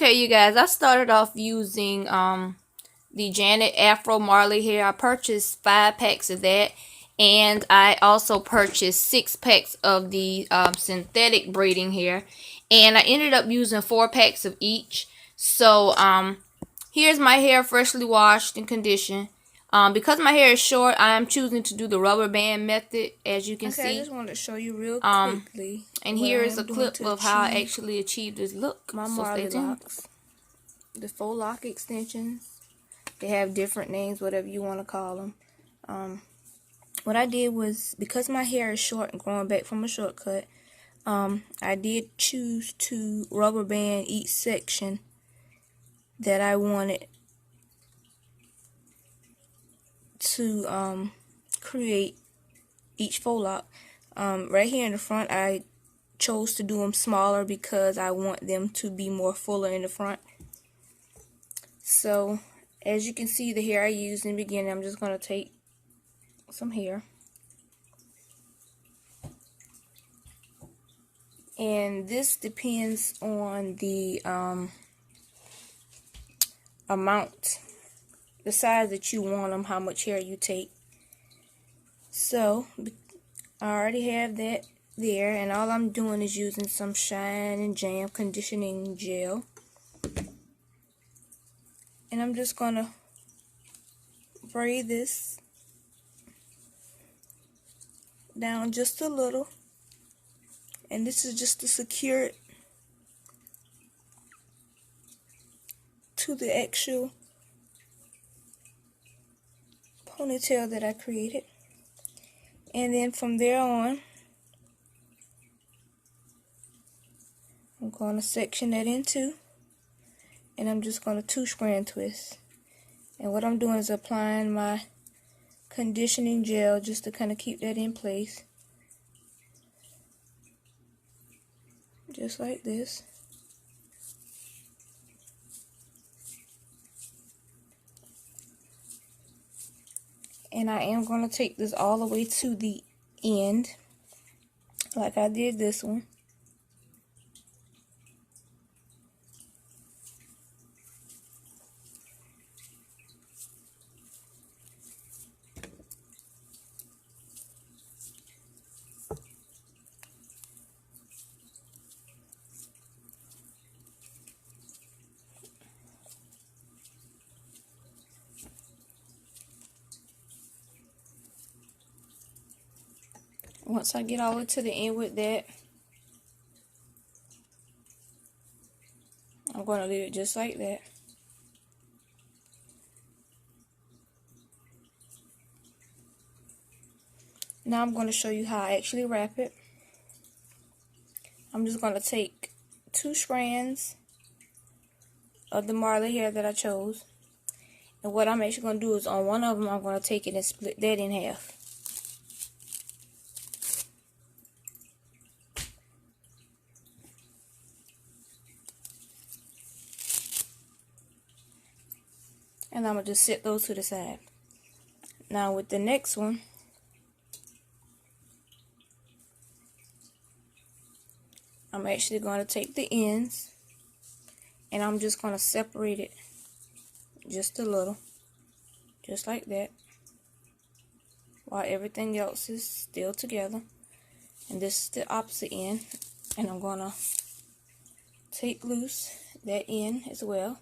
Okay, you guys, I started off using the Janet Afro Marley hair. I purchased 5 packs of that, and I also purchased 6 packs of the synthetic braiding hair, and I ended up using 4 packs of each. So here's my hair freshly washed and conditioned. Because my hair is short, I am choosing to do the rubber band method, as you can see. I just wanted to show you real quickly. And here is a clip of how I actually achieved this look. My So Marley locks, the faux lock extensions. They have different names, whatever you want to call them. What I did was, because my hair is short and growing back from a shortcut, I did choose to rubber band each section that I wanted to create each faux lock. Right here in the front, I chose to do them smaller because I want them to be more fuller in the front. So as you can see, the hair I used in the beginning, I'm just going to take some hair, and this depends on the amount, the size that you want them, how much hair you take. So I already have that there, and all I'm doing is using some Shine and Jam conditioning gel, and I'm just gonna braid this down just a little, and this is just to secure it to the actual ponytail that I created. And then from there on, I'm going to section that in two, and I'm just going to 2-strand twist. And what I'm doing is applying my conditioning gel just to kind of keep that in place, just like this. And I am going to take this all the way to the end, like I did this one. Once I get all the way to the end with that, I'm going to leave it just like that. Now I'm going to show you how I actually wrap it. I'm just going to take 2 strands of the Marley hair that I chose, and what I'm actually going to do is on one of them, I'm going to take it and split that in half. And I'm going to just set those to the side. Now with the next one, I'm actually going to take the ends, and I'm just going to separate it just a little, just like that, while everything else is still together. And this is the opposite end, and I'm going to take loose that end as well.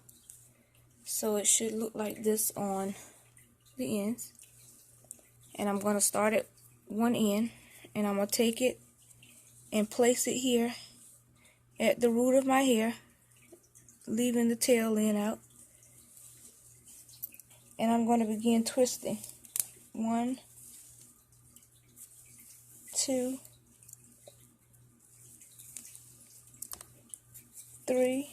So it should look like this on the ends. And I'm going to start at one end, and I'm going to take it and place it here at the root of my hair, leaving the tail end out. And I'm going to begin twisting. 1, 2, 3,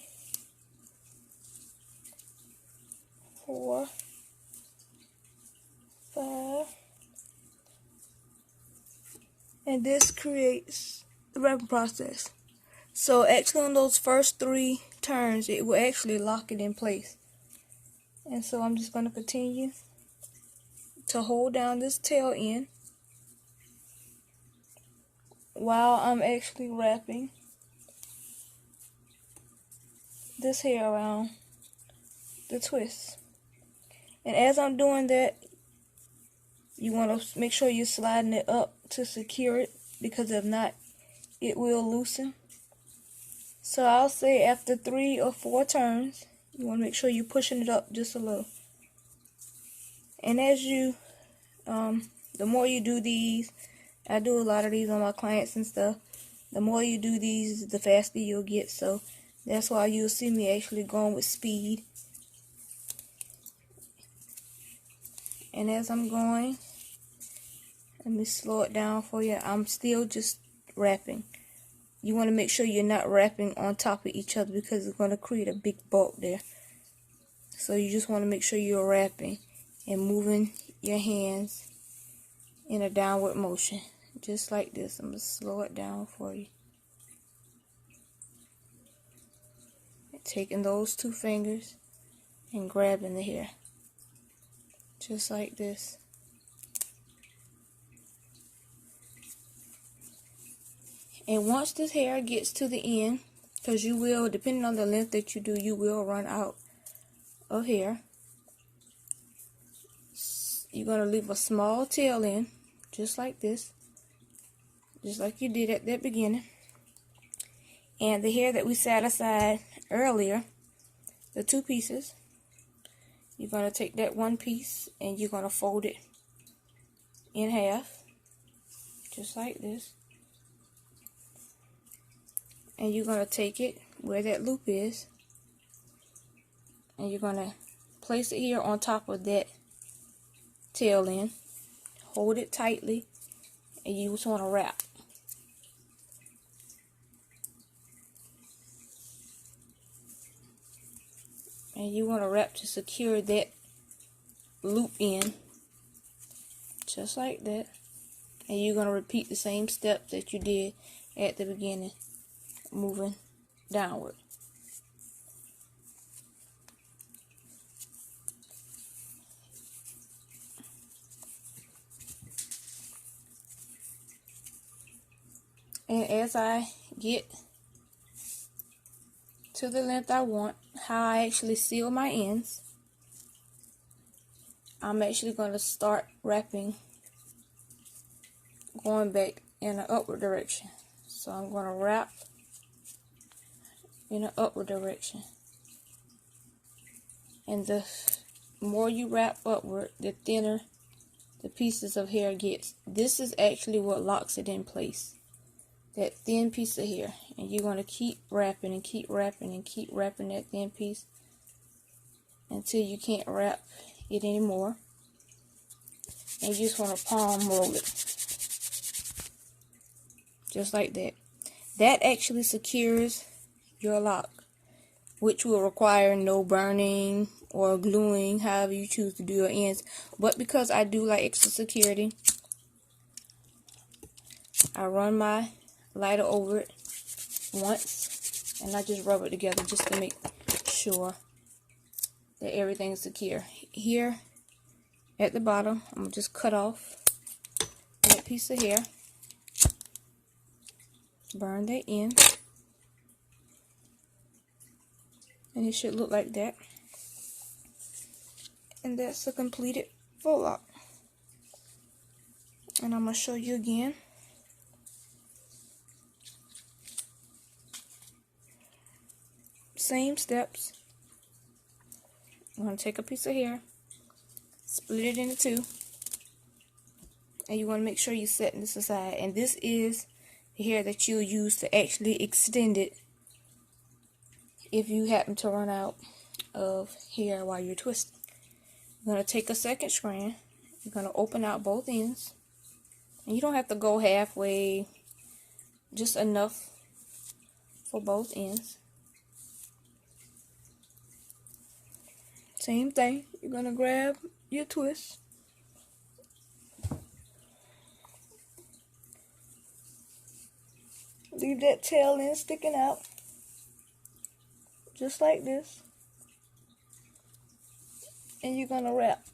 4, 5, and this creates the wrapping process. So actually on those first 3 turns, it will actually lock it in place. And so I'm just going to continue to hold down this tail end while I'm actually wrapping this hair around the twist. And as I'm doing that, you want to make sure you're sliding it up to secure it, because if not, it will loosen. So I'll say after 3 or 4 turns, you want to make sure you're pushing it up just a little. And as you, the more you do these, I do a lot of these on my clients and stuff, the more you do these, the faster you'll get. So that's why you'll see me actually going with speed. And as I'm going, let me slow it down for you. I'm still just wrapping. You want to make sure you're not wrapping on top of each other, because it's going to create a big bulk there. So you just want to make sure you're wrapping and moving your hands in a downward motion. Just like this. I'm going to slow it down for you. Taking those 2 fingers and grabbing the hair. Just like this. And once this hair gets to the end, because you will, depending on the length that you do, you will run out of hair. You're going to leave a small tail in, just like this. Just like you did at that beginning. And the hair that we set aside earlier, the 2 pieces, you're going to take that 1 piece and you're going to fold it in half, just like this. And you're going to take it where that loop is, and you're going to place it here on top of that tail end. Hold it tightly, and you just want to wrap. And you want to wrap to secure that loop in, just like that. And you're going to repeat the same step that you did at the beginning, moving downward. And as I get to the length I want, how I actually seal my ends, I'm actually going to start wrapping going back in an upward direction. So I'm going to wrap in an upward direction. And the more you wrap upward, the thinner the pieces of hair gets. This is actually what locks it in place. That thin piece of hair. And you're going to keep wrapping and keep wrapping and keep wrapping that thin piece until you can't wrap it anymore. And you just want to palm roll it. Just like that. That actually secures your lock, which will require no burning or gluing, however you choose to do your ends. But because I do like extra security, I run my lighter over it once, and I just rub it together just to make sure that everything's secure. Here at the bottom, I'm going to just cut off that piece of hair. Burn that in. And it should look like that. And that's a completed faux lock. And I'm going to show you again. Same steps. I'm going to take a piece of hair, split it into 2, and you want to make sure you're setting this aside. And this is the hair that you'll use to actually extend it if you happen to run out of hair while you're twisting. You're going to take a second strand. You're going to open out both ends. And you don't have to go halfway, just enough for both ends. Same thing. You're going to grab your twist. Leave that tail end sticking out. Just like this. And you're going to wrap.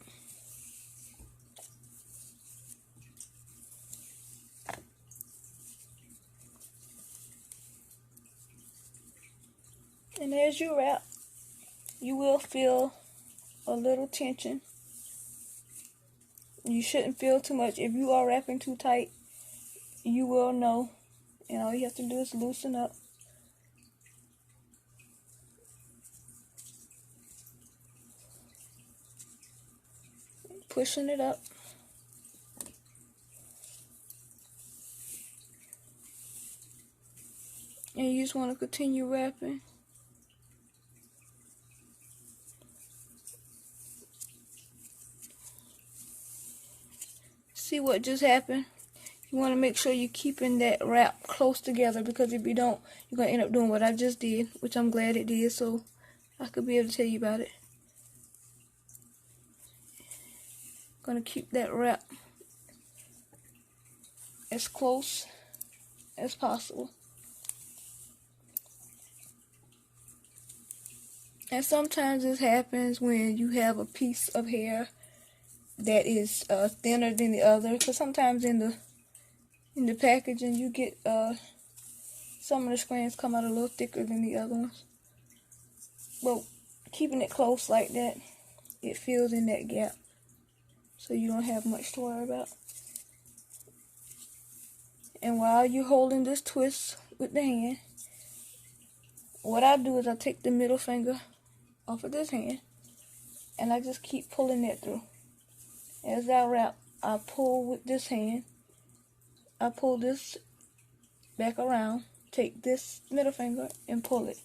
And And as you wrap, you will feel a little tension. You shouldn't feel too much. If you are wrapping too tight, you will know. And all you have to do is loosen up. Pushing it up. And you just want to continue wrapping. See what just happened? You want to make sure you're keeping that wrap close together, because if you don't, you're going to end up doing what I just did, which I'm glad it did, so I could be able to tell you about it. Going to keep that wrap as close as possible. And sometimes this happens when you have a piece of hair that is thinner than the other, because sometimes in the packaging you get some of the strands come out a little thicker than the other ones. But keeping it close like that, it fills in that gap, so you don't have much to worry about. And while you're holding this twist with the hand, what I do is I take the middle finger off of this hand and I just keep pulling that through. As I wrap, I pull with this hand. I pull this back around, take this middle finger and pull it.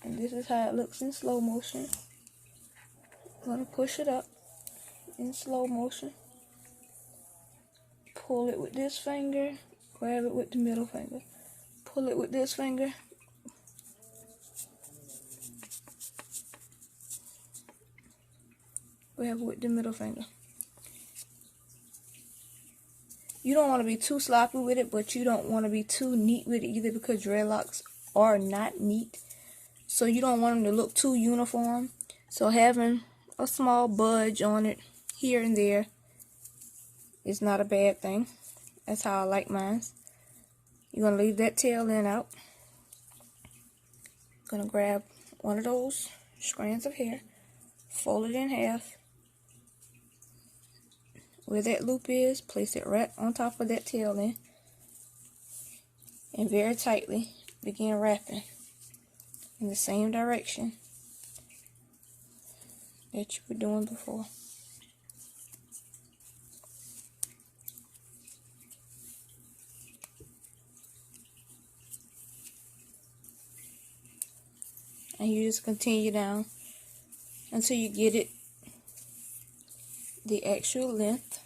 And this is how it looks in slow motion. I'm going to push it up in slow motion. Pull it with this finger, grab it with the middle finger. Pull it with this finger. Grab it with the middle finger. You don't want to be too sloppy with it, but you don't want to be too neat with it either, because dreadlocks are not neat. So you don't want them to look too uniform. So having a small budge on it here and there is not a bad thing. That's how I like mine. You're going to leave that tail end out. Going to grab one of those strands of hair, fold it in half. Where that loop is, place it right on top of that tail end, and very tightly begin wrapping in the same direction that you were doing before. And you just continue down until you get it the actual length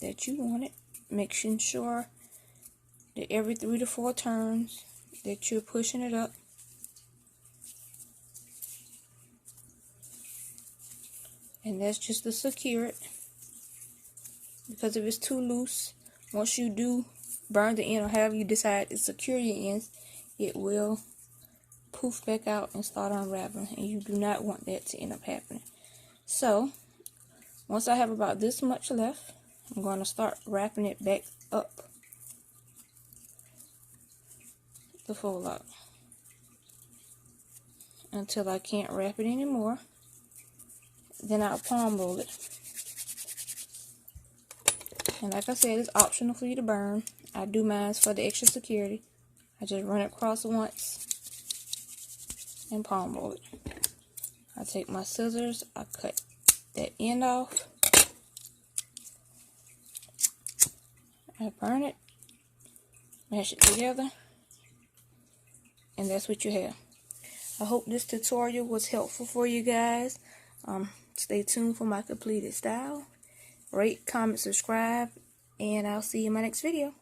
that you want it, making sure that every 3 to 4 turns that you're pushing it up. And that's just to secure it, because if it's too loose, once you do burn the end or however you decide to secure your ends, it will poof back out and start unraveling, and you do not want that to end up happening. So once I have about this much left, I'm going to start wrapping it back up the faux lock until I can't wrap it anymore. Then I'll palm roll it. And like I said, it's optional for you to burn. I do mine for the extra security. I just run it across once and palm roll it. I take my scissors, I cut that end off. I burn it, mash it together, and that's what you have. I hope this tutorial was helpful for you guys. Stay tuned for my completed style. Rate, comment, subscribe, and I'll see you in my next video.